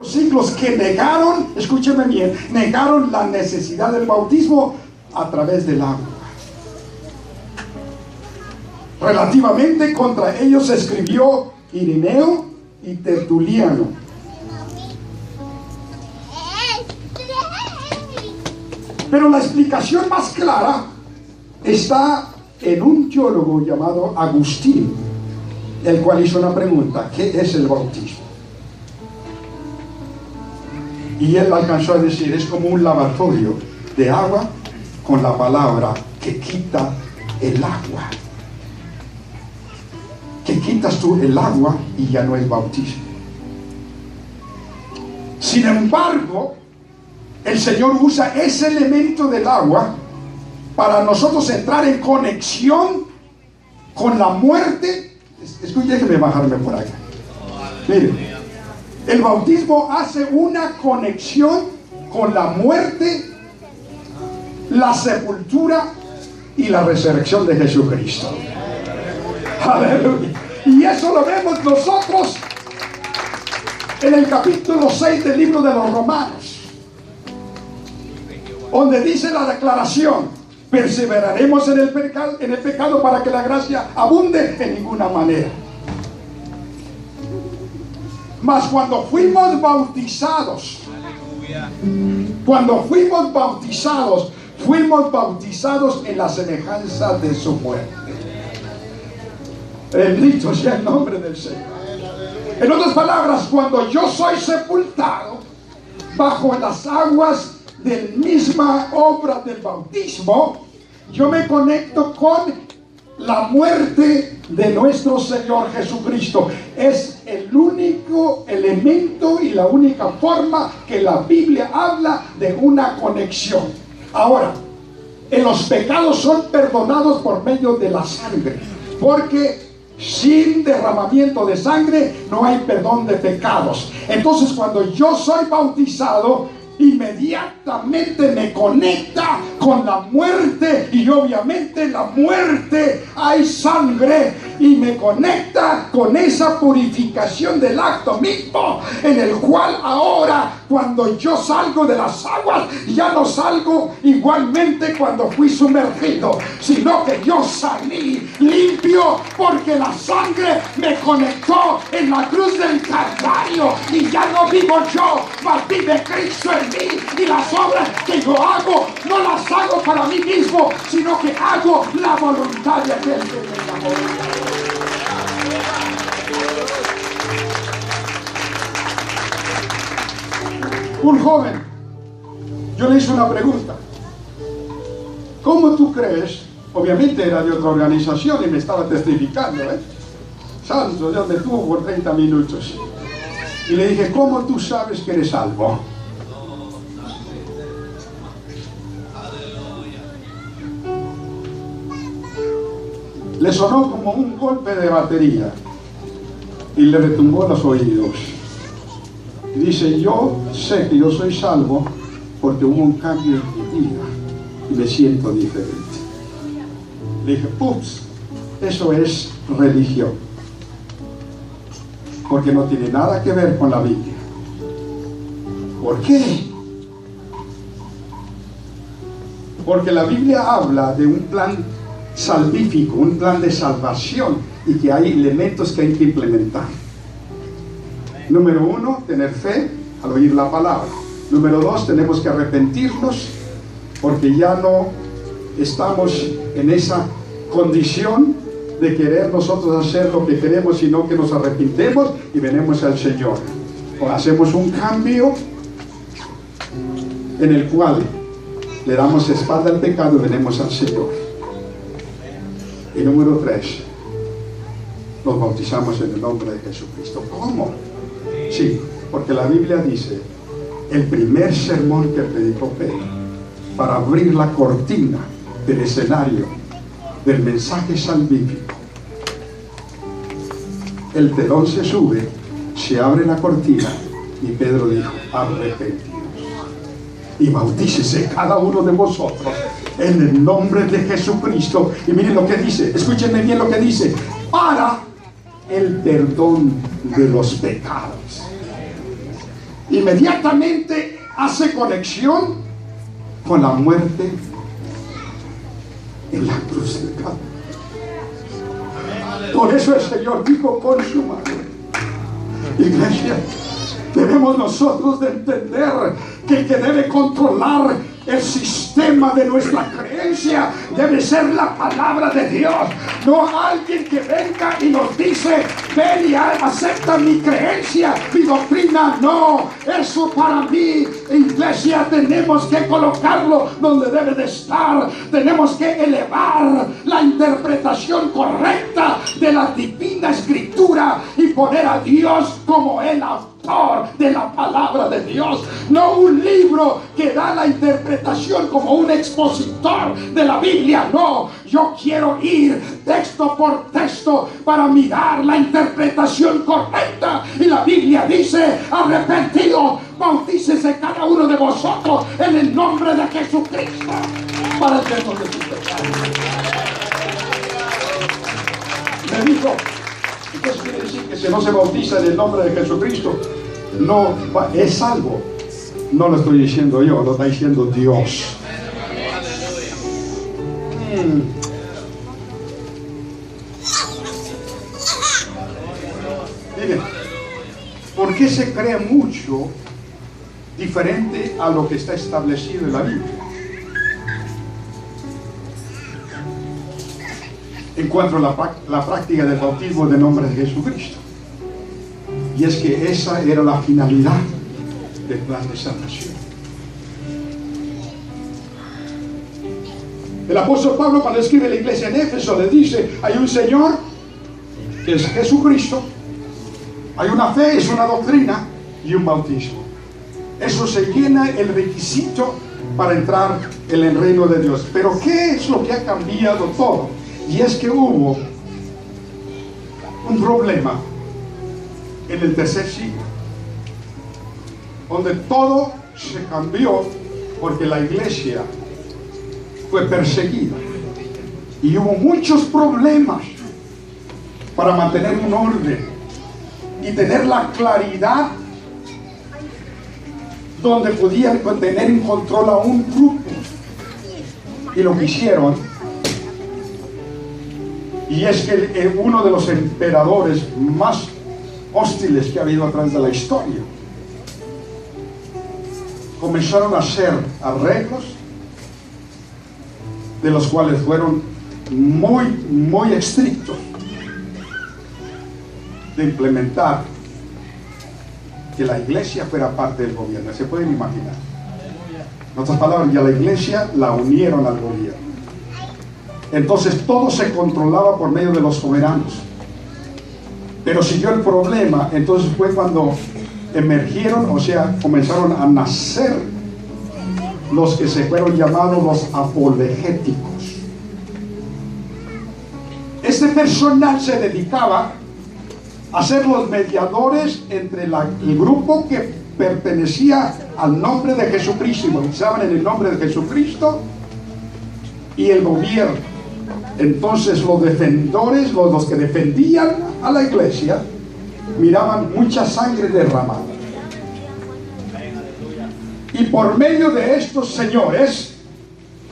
siglos que negaron, escúcheme bien, negaron la necesidad del bautismo a través del agua. Relativamente contra ellos escribió Irineo y Tertuliano. Pero la explicación más clara está en un teólogo llamado Agustín, el cual hizo una pregunta: ¿qué es el bautismo? Y él alcanzó a decir: es como un lavatorio de agua con la palabra que quita el agua. Que quitas tú el agua y ya no es bautismo. Sin embargo, el Señor usa ese elemento del agua para nosotros entrar en conexión con la muerte. Escuche, déjeme bajarme por acá. Miren, el bautismo hace una conexión con la muerte, la sepultura y la resurrección de Jesucristo. Aleluya. Y eso lo vemos nosotros en el capítulo 6 del libro de los Romanos, donde dice la declaración: perseveraremos en el pecado para que la gracia abunde. En ninguna manera. Mas cuando fuimos bautizados, fuimos bautizados en la semejanza de su muerte. Bendito sea el nombre del Señor. En otras palabras, cuando yo soy sepultado bajo las aguas de la misma obra del bautismo, yo me conecto con la muerte de nuestro Señor Jesucristo. Es el único elemento y la única forma que la Biblia habla de una conexión. Ahora, los pecados son perdonados por medio de la sangre, porque sin derramamiento de sangre no hay perdón de pecados. Entonces, cuando yo soy bautizado, inmediatamente me conecta con la muerte, y obviamente en la muerte hay sangre, y me conecta con esa purificación del acto mismo, en el cual ahora cuando yo salgo de las aguas, ya no salgo igualmente cuando fui sumergido, sino que yo salí limpio, porque la sangre me conectó en la cruz del Calvario, y ya no vivo yo, mas vive Cristo en mí. Y las obras que yo hago, no las hago para mí mismo, sino que hago la voluntad de aquel que me llamó. Un joven, yo le hice una pregunta: ¿cómo tú crees? Obviamente era de otra organización y me estaba testificando, Santo Dios, me tuvo por 30 minutos. Y le dije: ¿cómo tú sabes que eres salvo? Le sonó como un golpe de batería y le retumbó los oídos. Y dice: yo sé que yo soy salvo porque hubo un cambio en mi vida y me siento diferente. Le dije: ups, eso es religión, porque no tiene nada que ver con la Biblia. ¿Por qué? Porque la Biblia habla de un plan salvífico, un plan de salvación, y que hay elementos que hay que implementar. Número 1, tener fe al oír la palabra. Número 2, tenemos que arrepentirnos, porque ya no estamos en esa condición de querer nosotros hacer lo que queremos, sino que nos arrepintemos y venimos al Señor. O hacemos un cambio en el cual le damos espalda al pecado y venimos al Señor. Y número 3, nos bautizamos en el nombre de Jesucristo. ¿Cómo? Sí, porque la Biblia dice: el primer sermón que predicó Pedro, para abrir la cortina del escenario del mensaje salvífico, el telón se sube, se abre la cortina, y Pedro dijo: arrepentidos y bautícese cada uno de vosotros en el nombre de Jesucristo. Y miren lo que dice, escúchenme bien lo que dice: para el perdón de los pecados. inmediatamente hace conexión con la muerte en la cruz del Calvario. Por eso el Señor dijo: consumado. Iglesia, debemos nosotros de entender que el que debe controlar el sistema de nuestra creencia debe ser la palabra de Dios, no alguien que venga y nos dice: ven y acepta mi creencia, mi doctrina. No, eso para mí, iglesia, tenemos que colocarlo donde debe de estar. Tenemos que elevar la interpretación correcta de la divina escritura y poner a Dios como el autor de la palabra de Dios, no un libro que da la interpretación como un expositor de la Biblia. No, yo quiero ir texto por texto para mirar la interpretación correcta. Y la Biblia dice: arrepentidos, bautícese cada uno de vosotros en el nombre de Jesucristo para el perdón de sus pecados. Me dijo: ¿qué quiere decir que si no se bautiza en el nombre de Jesucristo no es salvo? No lo estoy diciendo yo, lo está diciendo Dios. Miren, ¿por qué se cree mucho diferente a lo que está establecido en la Biblia? En cuanto a la práctica del bautismo en el nombre de Jesucristo. Y es que esa era la finalidad del plan de salvación. El apóstol Pablo, cuando escribe a la iglesia en Éfeso, le dice: hay un Señor que es Jesucristo, hay una fe, es una doctrina y un bautismo. Eso se llena el requisito para entrar en el reino de Dios. Pero ¿qué es lo que ha cambiado todo? Y es que hubo un problema en el tercer siglo, donde todo se cambió porque la iglesia fue perseguida y hubo muchos problemas para mantener un orden y tener la claridad donde podían tener en control a un grupo. Y lo que hicieron, y es que uno de los emperadores más hostiles que ha habido a través de la historia, comenzaron a hacer arreglos de los cuales fueron muy estrictos de implementar que la iglesia fuera parte del gobierno. ¿Se pueden imaginar? En otras palabras, ya la iglesia la unieron al gobierno. Entonces todo se controlaba por medio de los soberanos. Pero siguió el problema. Entonces fue cuando emergieron, o sea, comenzaron a nacer los que se fueron llamados los apologéticos. Este personal se dedicaba a ser los mediadores entre el grupo que pertenecía al nombre de Jesucristo y bautizaban en el nombre de Jesucristo y el gobierno. Entonces los defensores, los que defendían a la iglesia, miraban mucha sangre derramada. Y por medio de estos señores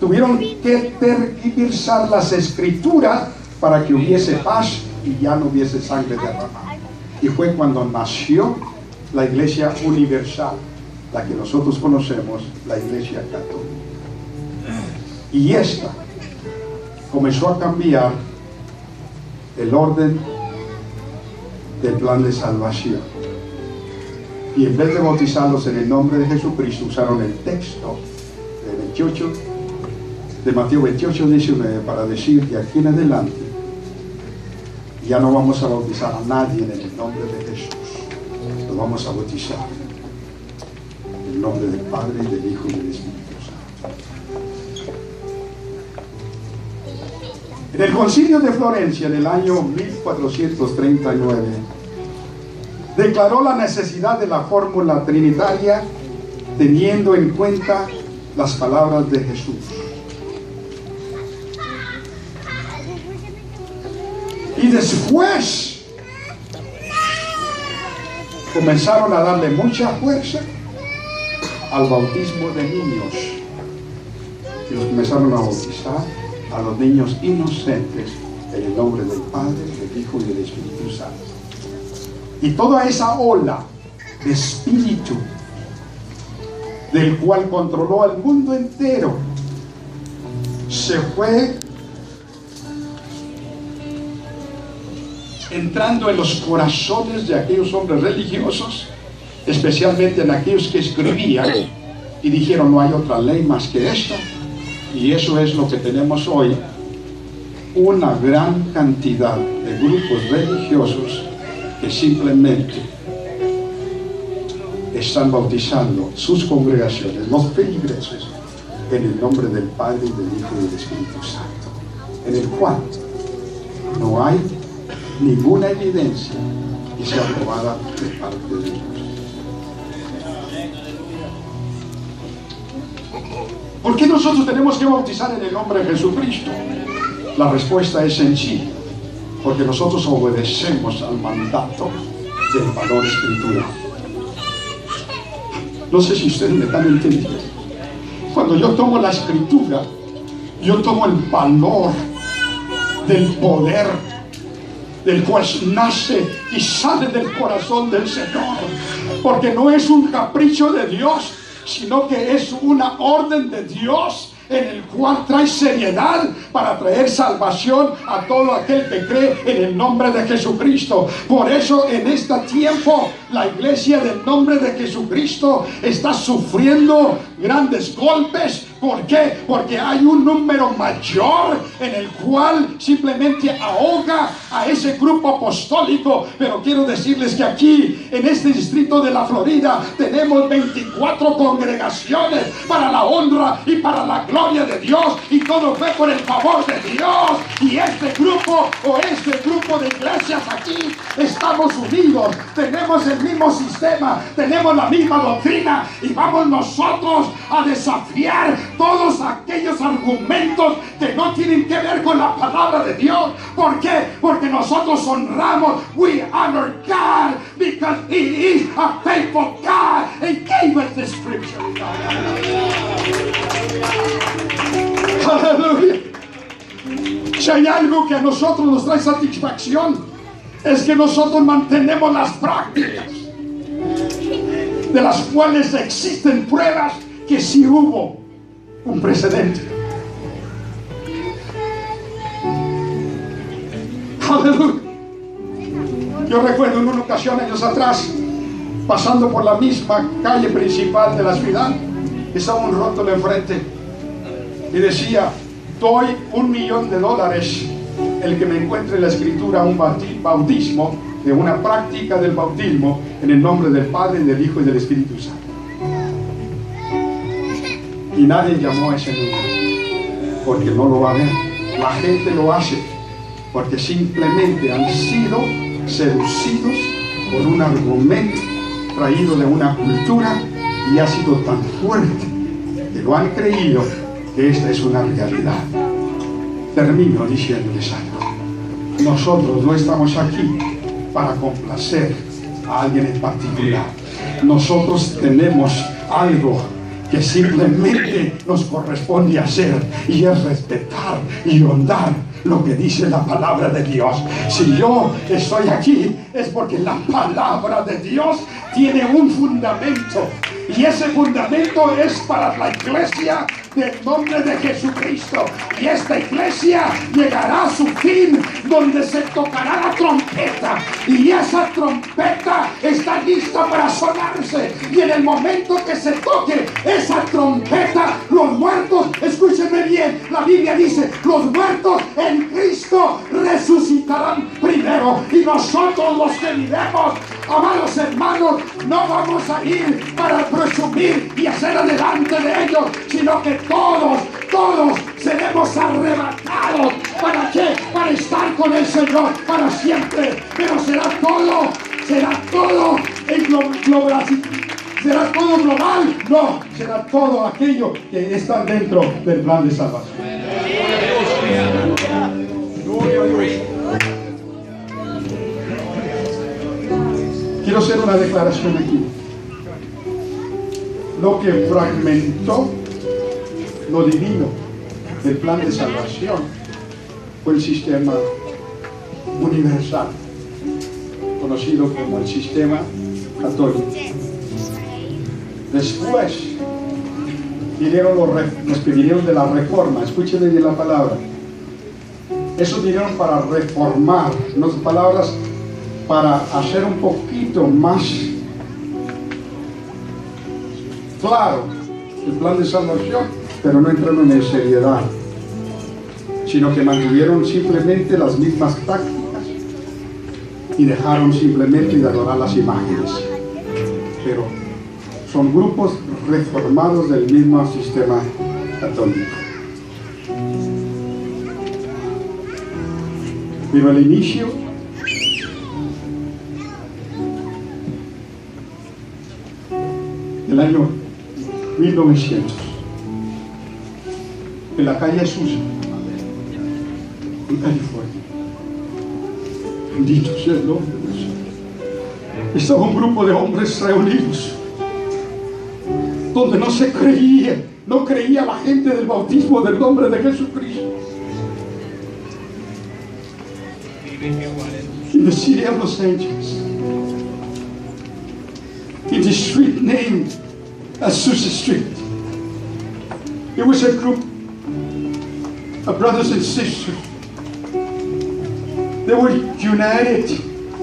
tuvieron que tergiversar las escrituras para que hubiese paz y ya no hubiese sangre derramada. Y fue cuando nació la iglesia universal, la que nosotros conocemos, la iglesia católica. Y esta comenzó a cambiar el orden del plan de salvación. Y en vez de bautizarlos en el nombre de Jesucristo, usaron el texto de Mateo 28, 19 para decir que aquí en adelante ya no vamos a bautizar a nadie en el nombre de Jesús. Lo vamos a bautizar en el nombre del Padre, y del Hijo y del Espíritu Santo. En el Concilio de Florencia, en el año 1439, declaró la necesidad de la fórmula trinitaria teniendo en cuenta las palabras de Jesús. Y después comenzaron a darle mucha fuerza al bautismo de niños. Y los comenzaron a bautizar a los niños inocentes en el nombre del Padre, del Hijo y del Espíritu Santo. Y toda esa ola de espíritu del cual controló al mundo entero se fue entrando en los corazones de aquellos hombres religiosos, especialmente en aquellos que escribían y dijeron: no hay otra ley más que esta. Y eso es lo que tenemos hoy, una gran cantidad de grupos religiosos que simplemente están bautizando sus congregaciones, los feligreses, en el nombre del Padre, y del Hijo y del Espíritu Santo, en el cual no hay ninguna evidencia que sea aprobada de parte de Dios. ¿Por qué nosotros tenemos que bautizar en el nombre de Jesucristo? La respuesta es sencilla: porque nosotros obedecemos al mandato del valor espiritual. No sé si ustedes me están entendiendo. Cuando yo tomo la escritura, yo tomo el valor del poder del cual nace y sale del corazón del Señor, porque no es un capricho de Dios, sino que es una orden de Dios, en el cual trae seriedad para traer salvación a todo aquel que cree en el nombre de Jesucristo. Por eso en este tiempo la iglesia del nombre de Jesucristo está sufriendo grandes golpes. ¿Por qué? Porque hay un número mayor en el cual simplemente ahoga a ese grupo apostólico. Pero quiero decirles que aquí, en este distrito de la Florida, tenemos 24 congregaciones para la honra y para la gloria de Dios. Y todo fue por el favor de Dios. Y este grupo de iglesias aquí estamos unidos. Tenemos el mismo sistema, tenemos la misma doctrina. Y vamos nosotros a desafiar todos aquellos argumentos que no tienen que ver con la palabra de Dios. ¿Por qué? Porque nosotros honramos. We honor God because He is a faithful God and gave us the scripture. Aleluya. Si hay algo que a nosotros nos trae satisfacción, es que nosotros mantenemos las prácticas de las cuales existen pruebas que sí hubo un precedente. Aleluya. Yo recuerdo en una ocasión, años atrás, pasando por la misma calle principal de la ciudad, estaba un rótulo enfrente y decía: doy $1.000.000 el que me encuentre en la escritura un bautismo, de una práctica del bautismo en el nombre del Padre, del Hijo y del Espíritu Santo. Y nadie llamó a ese número, porque no lo va a ver. La gente lo hace porque simplemente han sido seducidos por un argumento traído de una cultura, y ha sido tan fuerte que lo han creído que esta es una realidad. Termino diciéndoles algo: nosotros no estamos aquí para complacer a alguien en particular. Nosotros tenemos algo que simplemente nos corresponde hacer, y es respetar y honrar lo que dice la palabra de Dios. Si yo estoy aquí, es porque la palabra de Dios tiene un fundamento, y ese fundamento es para la iglesia del nombre de Jesucristo. Y esta iglesia llegará a su fin, donde se tocará la trompeta, y esa trompeta está lista para sonarse. Y en el momento que se toque esa trompeta, los muertos, escúchenme bien, la Biblia dice: los muertos en Cristo resucitarán primero, y nosotros los que vivemos, amados hermanos, no vamos a ir para presumir y hacer adelante de ellos, sino que todos seremos arrebatados. ¿Para qué? Para estar con el Señor para siempre. Pero será todo en global. ¿Será todo global? No, será todo aquello que está dentro del plan de salvación. Quiero hacer una declaración aquí. lo que fragmentó lo divino, el plan de salvación, fue el sistema universal, conocido como el sistema católico. Después vinieron los que vinieron de la reforma. Escúchenme bien la palabra. Esos vinieron para reformar, en otras palabras, para hacer un poquito más claro el plan de salvación, pero no entraron en seriedad, sino que mantuvieron simplemente las mismas tácticas y dejaron simplemente de adorar las imágenes. Pero son grupos reformados del mismo sistema católico. Pero al inicio del año 1900, en la calle Azusa, en California, bendito sea el nombre del Señor, estaba un grupo de hombres reunidos donde no creía la gente del bautismo del nombre de Jesucristo. In the city of Los Angeles, in the street named Azusa Street, it was a group of brothers and sisters. They were united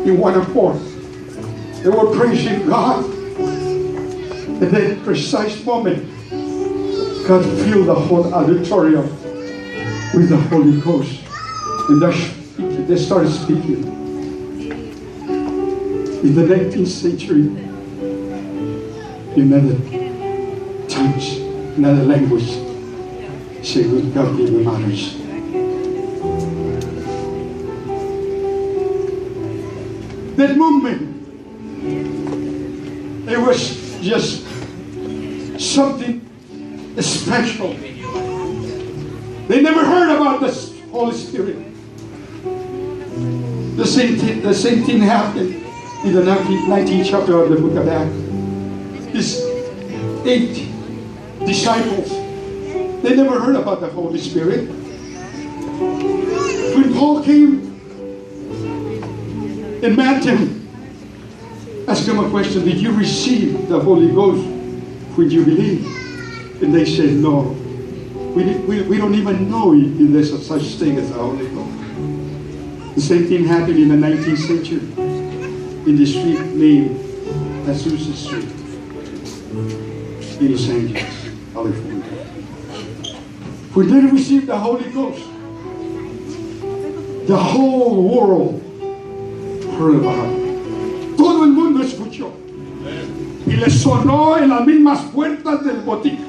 in one accord. They were praising God. At that precise moment, God filled the whole auditorium with the Holy Ghost. And they started speaking. In the 19th century, in other tongues, in other language, say, good God give me manners. That moment, it was just something special. They never heard about the Holy Spirit. The same thing happened in the 19th chapter of the book of Acts. These 8 disciples, they never heard about the Holy Spirit. When Paul came and met them, asked them a question, did you receive the Holy Ghost when you believe? And they said, no. We don't even know if there's a such thing as the Holy Ghost. The same thing happened in the 19th century in the street named Azusa Street in Los Angeles, California. When they received the Holy Ghost, the whole world heard about it. Todo el mundo escuchó y les sonó en las mismas puertas del botín.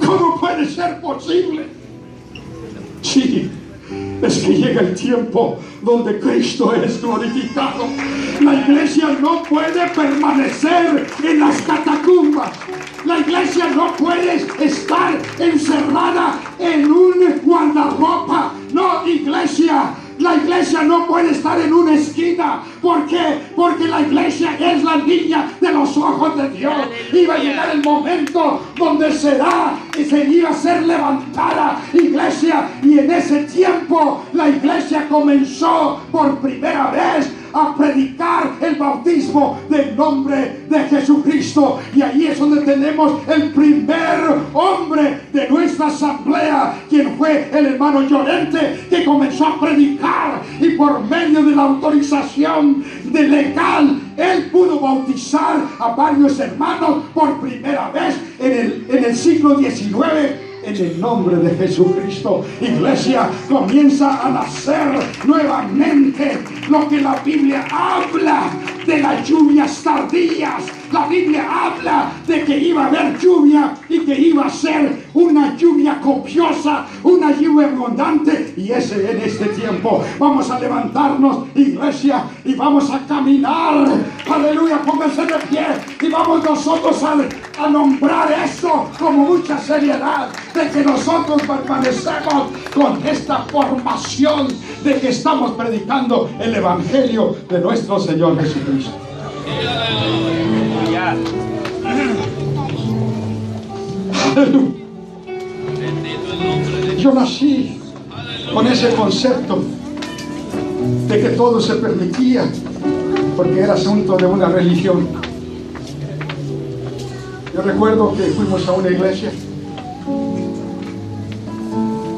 ¿Cómo puede ser posible? Sí, es que llega el tiempo donde Cristo es glorificado. La iglesia no puede permanecer en las catacumbas. La iglesia no puede estar encerrada en un guardarropa. No, iglesia. La iglesia no puede estar en una esquina. ¿Por qué? Porque la iglesia es la niña de los ojos de Dios. Iba a llegar el momento donde iba a ser levantada iglesia. Y en ese tiempo la iglesia comenzó por primera vez a predicar el bautismo del nombre de Jesucristo. Y ahí es donde tenemos el primer hombre de nuestra asamblea, quien fue el hermano Llorente, que comenzó a predicar, y por medio de la autorización legal, él pudo bautizar a varios hermanos por primera vez en el siglo XIX. En el nombre de Jesucristo, iglesia comienza a nacer nuevamente. Lo que la Biblia habla de las lluvias tardías, la Biblia habla de que iba a haber lluvia y que iba a ser una lluvia copiosa, una lluvia abundante. Y en este tiempo vamos a levantarnos, iglesia, y vamos a caminar. Aleluya, pónganse de pie y vamos nosotros a nombrar eso como mucha seriedad, de que nosotros permanecemos con esta formación de que estamos predicando el Evangelio de nuestro Señor Jesucristo. Yo nací con ese concepto de que todo se permitía porque era asunto de una religión. Yo recuerdo que fuimos a una iglesia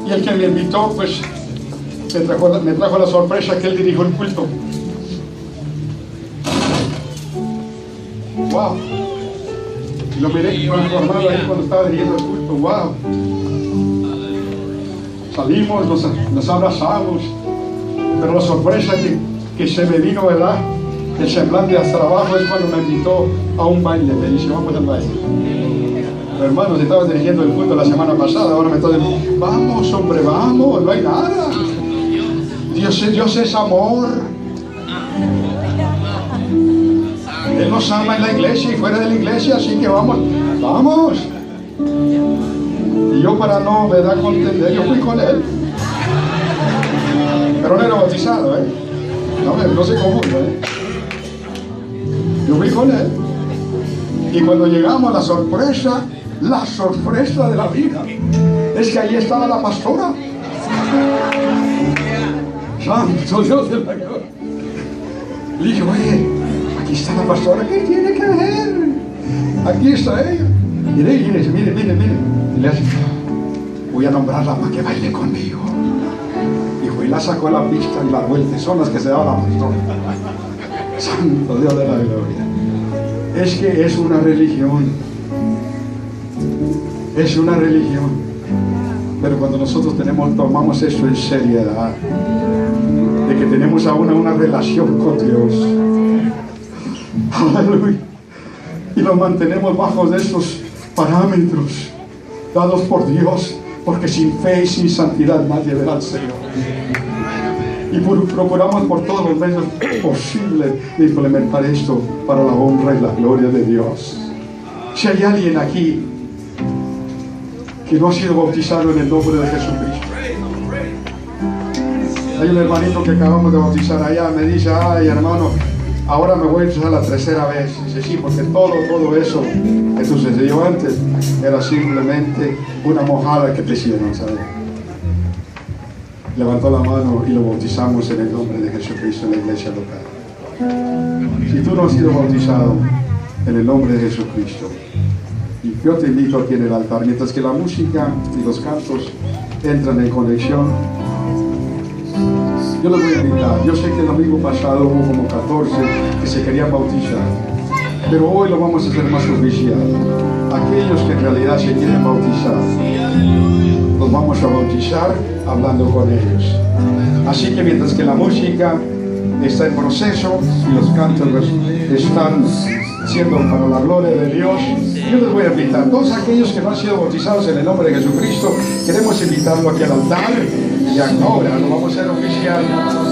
y el que me invitó pues me trajo la sorpresa que él dirigió el culto. Wow. Y lo miré transformado ahí cuando estaba dirigiendo el culto. Wow. Salimos, nos abrazamos, pero la sorpresa que se me vino, ¿verdad? El semblante hasta abajo es cuando me invitó a un baile. Me dice, vamos al baile. Hermanos, estaba dirigiendo el culto la semana pasada, ahora me está diciendo, vamos hombre, vamos, no hay nada. Dios es amor. Él nos ama en la iglesia y fuera de la iglesia, así que vamos. Y yo para no, ¿verdad?, contender, yo fui con él. Pero no era bautizado, no se confunda, Yo fui con él. Y cuando llegamos, la sorpresa de la vida es que allí estaba la pastora. Santo Dios del Señor. Le dije, oye, aquí está la pastora, ¿qué tiene que ver? Aquí está ella. Mire. Y le hace, voy a nombrarla para que baile conmigo. Y la sacó a la pista y las vueltas son las que se daba la pastora. Santo Dios de la gloria. Es que es una religión. Es una religión. Pero cuando nosotros tomamos eso en seriedad, de que tenemos aún una relación con Dios, aleluya, y lo mantenemos bajo de esos parámetros dados por Dios, porque sin fe y sin santidad nadie verá al Señor. Y procuramos por todos los medios posibles de implementar esto para la honra y la gloria de Dios. Si hay alguien aquí que no ha sido bautizado en el nombre de Jesucristo, hay un hermanito que acabamos de bautizar allá, me dice, ay hermano, ahora me voy a bautizar la tercera vez. Dice, sí, porque todo eso que sucedió antes era simplemente una mojada que te hicieron, ¿sabes? Levantó la mano y lo bautizamos en el nombre de Jesucristo en la iglesia local. Si tú no has sido bautizado en el nombre de Jesucristo, y yo te invito aquí en el altar, mientras que la música y los cantos entran en conexión, yo les voy a invitar. Yo sé que el domingo pasado hubo como 14 que se querían bautizar, pero hoy lo vamos a hacer más oficial. Aquellos que en realidad se quieren bautizar, los vamos a bautizar hablando con ellos. Así que mientras que la música está en proceso y los cantos están siendo para la gloria de Dios, yo les voy a invitar. Todos aquellos que no han sido bautizados en el nombre de Jesucristo, queremos invitarlo aquí al altar. Y ahora lo vamos a hacer oficial,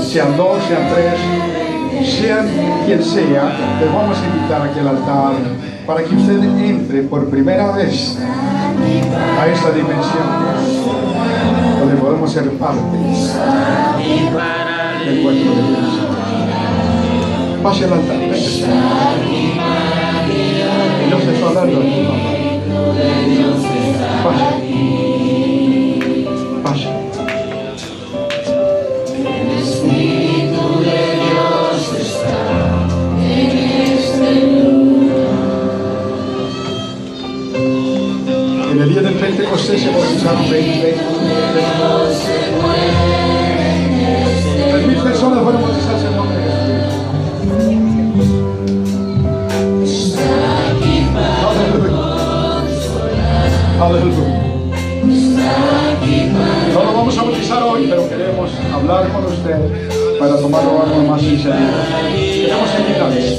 sean 2, sean 3, sean quien sea, les vamos a invitar aquí al altar para que usted entre por primera vez a esta dimensión donde podemos ser parte del cuerpo de Dios. Pase al altar, Dios está hablando aquí, papá. Pase. En el día del Pentecostés se bautizaron 20. 3,000 personas fueron bautizadas en el nombre de Jesús. Aleluya. No lo vamos a bautizar hoy, pero queremos hablar con usted para tomarlo algo más en serio. Queremos invitarles.